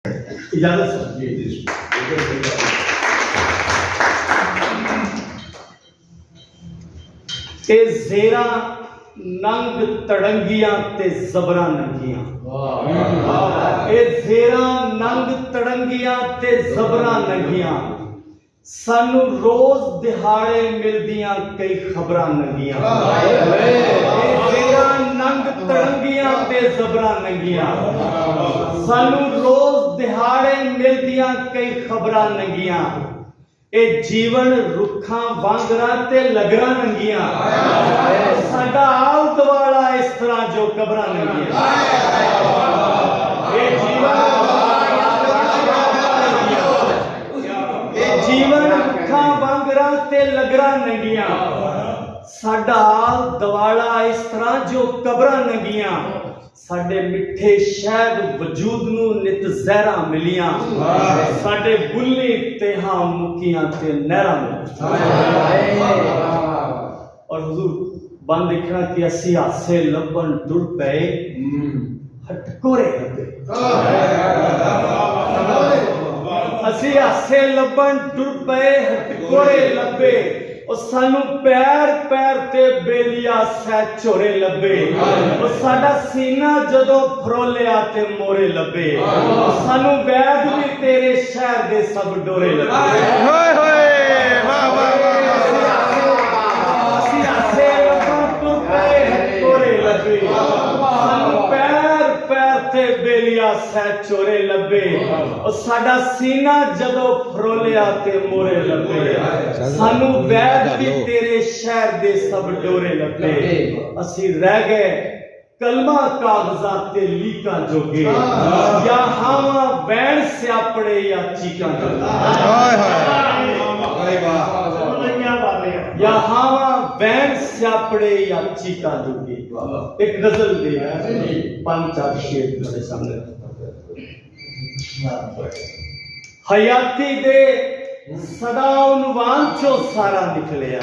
इजाजत ते जेरा नंग तड़ंगियां ते जबरा नंगियां जेरा नंग तड़ंगियां ते जबरा नंगियां सानू रोज दिहाड़े मिलदियां कई खबरां नंगियां जेरा नंग तड़ंगियां ते जबरा नंगियां सानू रोज दिहाड़े मिलदियां कई खबरां नंगियां ए जीवन रुखा वांगरा ते लगरा नंगियां साडा आल दवाला इस तरह जो कबरा नंगियां जीवन रुखा वांगरा ते लगरा नंगियां साडा आल दवाला इस तरह जो कबरा नंगियां साडे मिठे शहद वजूद नू नित जहरा मिलियां साडे बुल्ली तेहा मुकियां ते नहरा और हुजूर बन देखना कि असी हासे लबन टुर पे हटकोरे लबे असी हासे लबन टुर पे हटकोरे लबे और सानू पैर पैर ते बेलिया सै झोरे लबे और साडा सीना जदों फरोलिया ते मोरे लबे सानू वैद भी तेरे शहर दे सब डोरे लबे होए होए वाह वाह असी हासे लबन टुर पे हटकोरे लबे सानू पैर पैर ते बेलिया सै झोरे लबे और साडा सीना जदों फरोलिया ते मोरे लबे सानू वैद भी तेरे शहर दे सब डोरे लबे असी रह गए कलमा कागजा ते लीका जोगे या हावा वैण स्यापड़े या चीका या हावा वैण स्यापड़े या चीका जोगे एक गजल दे पांच चार शेर मेरे सामने हयाती दे सदा उन्वान चो सारा निकलिया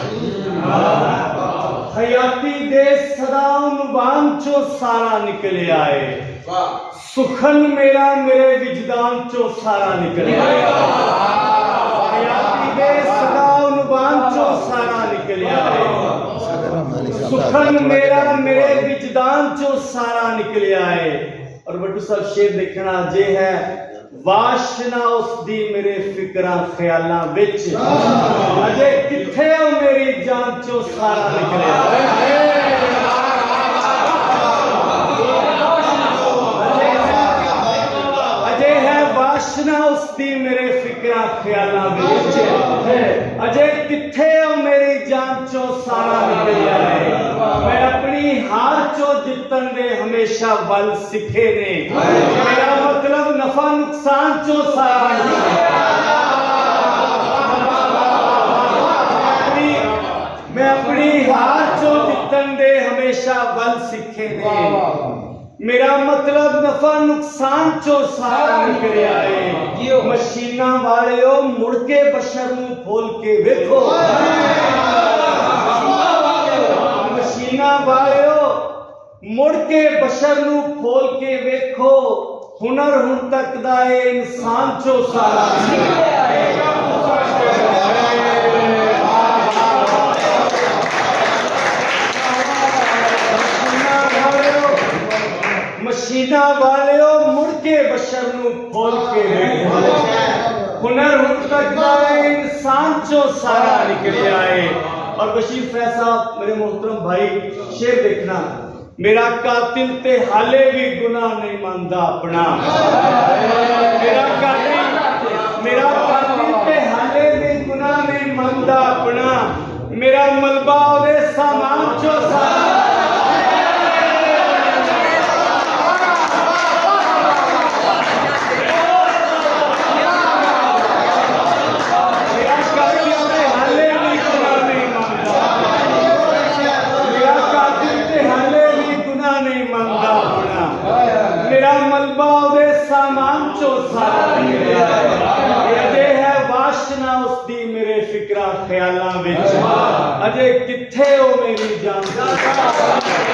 हयाती दे सदा उन्वान चो सारा निकलिया है सुखन मेरा मेरे विजदान चो सारा निकलिया हयाती दे सदा उन्वान चो सारा निकलिया है सुखन मेरा मेरे विजदान चो सारा निकलिया है और बटू साहब शेर देखना जे है वाशना उसदी मेरे फिक्रा ख्यालां विच अजे किथे ओ मेरी जान चो सारा निकलिया अजे है वाशना उसदी मेरे फिक्रा ख्यालां विच अजे किथे ओ मेरी जान चो सारा निकलिया है मैं अपनी हार चो जितन दे हमेशा वल सिखे ने मेरा मतलब नफा नुकसान चो सारा मैं अपनी हार चो जितन दे हमेशा वल सिखे ने मेरा मतलब नफा नुकसान चो सारा निकलिया है मशीना वाले मुड़ के बशर नू खोल के वेखो मशीना वाले मुड़ के बशर नू खोल के वेखो हुनर हुन तक दा इंसान चो सारा मशीना वाले मुड़ के बशर नू खोल के वेखो हुनर हुन तक दा इंसान चो सारा निकलिया है और बशीर फैज साहब मेरे मोहतरम भाई शेर देखना मेरा कातिल ते हाले भी गुनाह नहीं मानदा अपना मेरा कातिल ते हाले भी गुनाह नहीं मानदा अपना मेरा मलबा ओदे सामान चो सारा मेरा मलबा दे सामान चो सारा निकलिया अजे है वाशना उसदी मेरे फिक्रा ख्यालां विच अजे किथे ओ मेरी जान